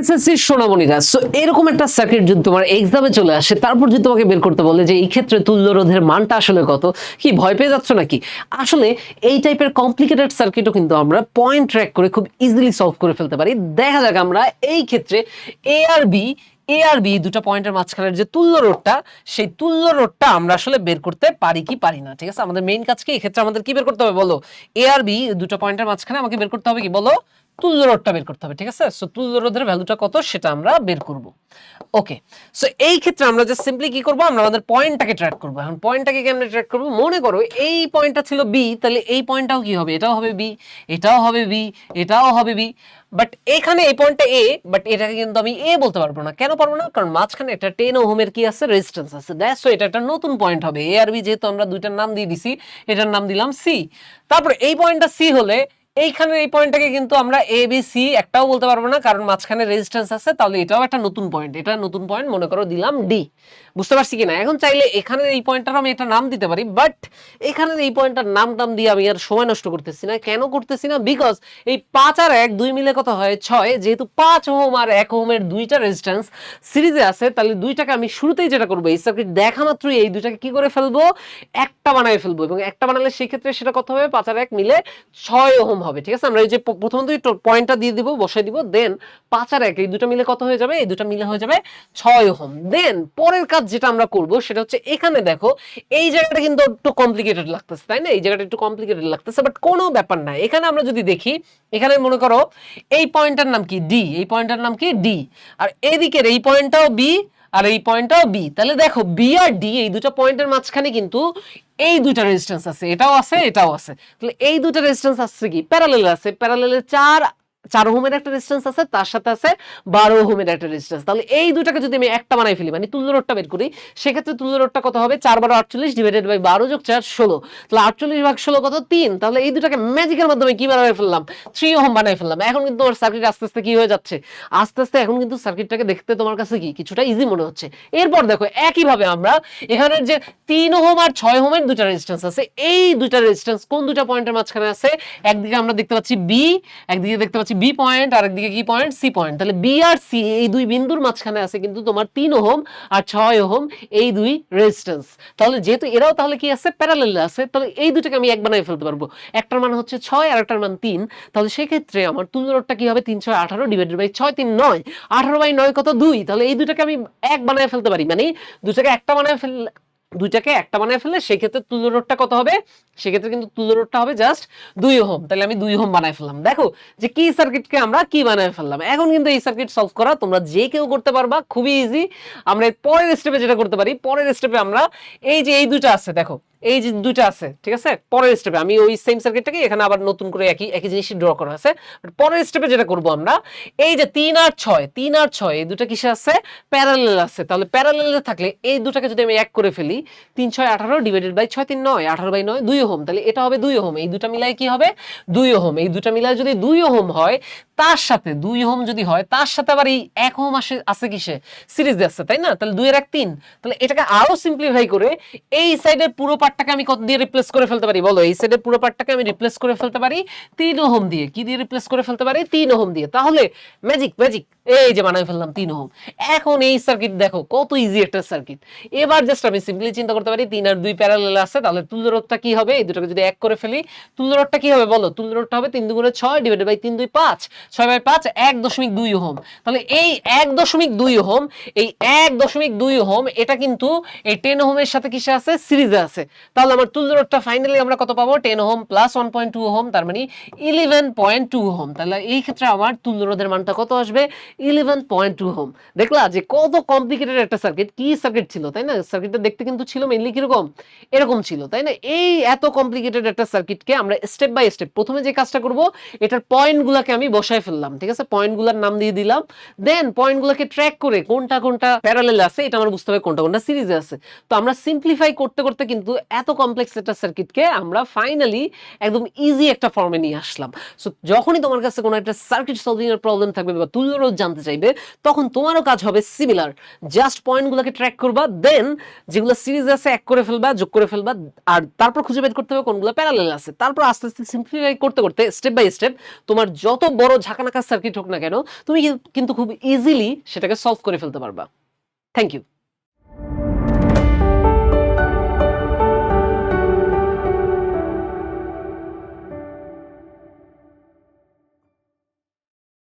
SSC সোনামণিরা, so এরকম একটা সার্কিট যদি তোমার এক্সামে চলে আসে, তারপর যদি তোমাকে বের করতে বলে যে এই ক্ষেত্রে তুল্য রোধের মানটা আসলে কত, কি ভয় পেয়ে যাচ্ছ নাকি? আসলে এই টাইপের কমপ্লিকেটেড সার্কিটও কিন্তু আমরা পয়েন্ট ট্র্যাক করে খুব ইজিলি সলভ করে ফেলতে পারি। দেখা যাক আমরা এই ক্ষেত্রে এ আর বি দুটো পয়েন্টের মাঝখানের যে তুল্য রোধটা, সেই তুল্য রোধটা আমরা আসলে বের করতে পারি কি পারি না। ঠিক আছে, আমাদের মেইন কাজ কি এক্ষেত্রে? আমাদের কি বের করতে হবে বলো? এ আর বি দুটো পয়েন্টের মাঝখানে আমাকে বের করতে হবে কি বলো? তুল্য রোধটা বের করতে হবে। ঠিক আছে, সো তুল্য রোধের ভ্যালুটা কত সেটা আমরা বের করব। ওকে, সো এই ক্ষেত্রে আমরা জাস্ট সিম্পলি কি করব, আমরা আমাদের পয়েন্টটাকে ট্র্যাক করব। এখন পয়েন্টটাকে কেমনে ট্র্যাক করব? মনে করো এই পয়েন্টটা ছিল বি, তাহলে এই পয়েন্টটাও কি হবে? এটাও হবে বি, এটাও হবে বি, এটাও হবে বি। বাট এখানে এই পয়েন্টটা এ, বাট এটাকে কিন্তু আমি এ বলতে পারবো না। কেন পারবো না? কারণ মাঝখানে একটা 10 ওহমের কি আছে? রেজিস্ট্যান্স আছে। দ্যাটস সো এটা একটা নতুন পয়েন্ট হবে। এ আর বি যেহেতু আমরা দুইটার নাম দিয়ে দিছি, এটার নাম দিলাম সি। তারপরে এই পয়েন্টটা সি হলে এইখানে এই পয়েন্টটাকে কিন্তু আমরা এ বি সি একটাও বলতে পারবো না, কারণ মাঝখানে রেজিস্ট্যান্স আছে। তাহলে এটাও একটা নতুন পয়েন্ট, এটা নতুন পয়েন্ট মনে করো দিলাম ডি। বুঝতে পারছি কিনা? এখন চাইলে এখানে এই পয়েন্টটার আমি একটা নাম দিতে পারি, বাট এখানে এই পয়েন্টটার নাম দিয়ে আমি আর সময় নষ্ট করতেছি না। কেন করতেছি না? বিকজ এই 5 আর 1 দুই মিলে কত হয়? 6। যেহেতু 5 ওহম আর 1 ওহমের দুইটা রেজিস্ট্যান্স সিরিজে আছে, তাহলে দুইটাকে আমি শুরুতেই যেটা করবো, এই সার্কিট দেখা মাত্রই এই দুইটাকে কি করে ফেলবো? একটা বানায় ফেলবো। এবং একটা বানালে সেই ক্ষেত্রে সেটা কত হবে? 5 আর 1 মিলে 6 ওহম হবে। ঠিক আছে, আমরা এই যে প্রথমত পয়েন্টটা দিয়ে দিব, বসাই দিব, দেন 5 আর 1 এই দুটো মিলে কত হয়ে যাবে? এই দুটো মিলে হয়ে যাবে 6 ওহম। দেন পরের কাজ যেটা আমরা করব সেটা হচ্ছে, এখানে দেখো এই জায়গাটা কিন্তু একটু কমপ্লিকেটেড লাগতেছে, তাই না? এই জায়গাটা একটু কমপ্লিকেটেড লাগতেছে, বাট কোনো ব্যাপার না। এখানে আমরা যদি দেখি, এখানে মনে করো এই পয়েন্টটার নাম কি? ডি। এই পয়েন্টটার নাম কি? ডি। আর এদিকের এই পয়েন্টটাও বি, আর এই পয়েন্টটাও বি। তাহলে দেখো বি আর ডি এই দুটো পয়েন্টের মাঝখানে কিন্তু এই দুইটা রেজিস্ট্যান্স আছে, এটাও আছে, এটাও আছে। তাহলে এই দুইটা রেজিস্ট্যান্স আছে কি? প্যারালাল আছে। প্যারালালে 4 ওহমের একটা রেজিস্ট্যান্স আছে, তার সাথে আছে 12 ওহমের একটা রেজিস্ট্যান্স। তাহলে এই দুটাকে যদি আমি একটা বানাই ফেলি, মানে তুল্য রোধটা বের করি, সেক্ষেত্রে তুল্য রোধটা কত হবে? 4 12 48 ডিভাইডেড বাই 12 যোগ 4 16। তাহলে 48 ভাগ 16 কত? 3। তাহলে এই দুটাকে ম্যাজিকের মাধ্যমে কি বানাই ফেললাম? 3 ওহম বানাই ফেললাম। এখন কিন্তু তোমার সার্কিট আস্তে আস্তে কি হয়ে যাচ্ছে? আস্তে আস্তে এখন কিন্তু সার্কিটটাকে দেখতে তোমার কাছে কি কিছুটা ইজি মনে হচ্ছে। এরপর দেখো একইভাবে আমরা এখানের যে 3 ওহম আর 6 ওহমের দুইটা রেজিস্ট্যান্স আছে, এই দুইটা রেজিস্ট্যান্স কোন দুইটা পয়েন্টের মাঝখানে আছে? একদিকে আমরা দেখতে পাচ্ছি বি, একদিকে দেখতে পাচ্ছি বি পয়েন্ট, আর একদিকে কি পয়েন্ট? C point. তাহলে বি আর সি এই দুই বিন্দুর মাঝখানে আছে কিন্তু তোমার 3 ওহম আর 6 ওহম এই দুই রেজিস্ট্যান্স। তাহলে যেহেতু এরাও তাহলে কি আছে? প্যারালালে আছে, তাহলে এই দুটোকে আমি এক বানাই ফেলতে পারবো। একটার মান হচ্ছে 6 আর একটার মান 3। তাহলে সেই ক্ষেত্রে আমার তুল্য রোধটা কি হবে? 3 6 18 ডিভাইডেড বাই 6 3 9। 18 বাই 9 কত? 2। তাহলে এই দুটোকে আমি এক বানায় ফেলতে পারি, মানে দুটোকে একটা বানায় ফেললে, দুইটাকে একটা বানায় ফেললে সেই ক্ষেত্রে তুল্য রোধটা কত হবে? সেক্ষেত্রে কিন্তু তুল্য রোধটা হবে জাস্ট 2 ওহম। তাহলে আমি 2 ওহম বানায় ফেললাম। দেখো যে কি সার্কিটকে আমরা কি বানায় ফেললাম। এখন কিন্তু এই সার্কিট সলভ করা তোমরা যে কেউ করতে পারবা, খুবই ইজি। আমরা পরের স্টেপে যেটা করতে পারি, পরের স্টেপে আমরা এই যে এই দুটো আছে, দেখো এই যে দুটো আছে, ঠিক আছে? পরের স্টেপে আমি ওই সেম সার্কিটটাকে এখানে আবার নতুন করে একই একই জিনিসই ড্র করা আছে। পরের স্টেপে যেটা করব আমরা, এই যে 3 আর 6 এই দুটো কিসে আছে? প্যারালাল আছে। তাহলে প্যারালালে থাকলে এই দুটাকে যদি আমি এক করে ফেলি, 3 6 18 ডিভাইডেড বাই 6 3 9, 18 বাই 9 2 ওহম। তাহলে এটা হবে 2 ওহম। এই দুটো মিলাই কি হবে? 2 ওহম। এই দুটো মিলাই যদি 2 ওহম হয়, তার সাথে 2 ওহম যদি হয়, তার সাথে আবার এই 1 ওহম আছে কিসে? সিরিজে আছে, তাই না? তাহলে 2 এর 1 3। তাহলে এটাকে আরো সিম্পলিফাই করে এই সাইডের পুরো পার্টটাকে আমি কত দিয়ে রিপ্লেস করে ফেলতে পারি বলো? এই সাইডের পুরো পার্টটাকে আমি রিপ্লেস করে ফেলতে পারি 3 ওহম দিয়ে। কি দিয়ে রিপ্লেস করে ফেলতে পারি? 3 ওহম দিয়ে। তাহলে ম্যাজিক ম্যাজিক, এই যে বানাই ফেললাম 3 ওহম। এখন এই সার্কিট দেখো কত ইজি একটা সার্কিট। এবার জাস্ট আমি সিম্পলি চিন্তা করতে পারি 3 আর 2 প্যারালাল আছে, তাহলে তুল্য রোধটা কি হবে? এই দুটোকে যদি এক করে ফেলি, তুল্য রোধটা কি হবে বলো? তুল্য রোধটা হবে 3 2 6 ডিভাইডেড বাই 3 2 5, 6 বাই 5 1.2 ওহম। তাহলে এই 1.2 ওহম, এই 1.2 ওহম এটা কিন্তু এই 10 ওহমের সাথে কিসে আছে? সিরিজে আছে। তাহলে আমার তুল্য রোধটা ফাইনালি আমরা কত পাবো? 10 ওহম প্লাস 1.2 ওহম, তার মানে 11.2 ওহম। তাহলে এই ক্ষেত্রে আমার তুল্য রোধের মানটা কত আসবে? 11.2 ওহম। দেখলা যে কত কমপ্লিকেটেড একটা সার্কিট, কি সার্কিট ছিল, তাই না? সার্কিটটা দেখতে কিন্তু ছিল মেইনলি কিরকম? এরকম ছিল, তাই না? এই এত কমপ্লিকেটেড একটা সার্কিটকে আমরা স্টেপ বাই স্টেপ প্রথমে যে কাজটা করব, এটার পয়েন্টগুলোকে আমি বসায় ফেললাম, ঠিক আছে? পয়েন্টগুলোর নাম দিয়ে দিলাম। দেন পয়েন্টগুলোকে ট্র্যাক করে কোনটা কোনটা প্যারালাল আছে এটা আমার বুঝতে হবে, কোনটা কোনটা সিরিজে আছে। তো আমরা সিম্পলিফাই করতে করতে কিন্তু এত কমপ্লেক্স একটা সার্কিটকে আমরা ফাইনালি একদম ইজি একটা ফর্মে নিয়ে আসলাম। সো যখনই তোমার কাছে কোনো একটা সার্কিট সলভিং এর প্রবলেম থাকবে বা তুল্য রোধ জানতে চাইবে, তখন তোমারও কাজ হবে সিমিলার। জাস্ট পয়েন্টগুলোকে ট্র্যাক করবা, দেন যেগুলো সিরিজ আছে এক করে ফেলবা, যোগ করে ফেলবা, আর তারপর খুঁজে বের করতে হবে কোনগুলো প্যারালাল আছে। তারপর আস্তে আস্তে সিম্পলিফাই করতে করতে স্টেপ বাই স্টেপ তোমার যত বড় ঝাঁকানাকা সার্কিট হোক না কেন, তুমি কিন্তু খুব ইজিলি সেটাকে সলভ করে ফেলতে পারবা। Thank you.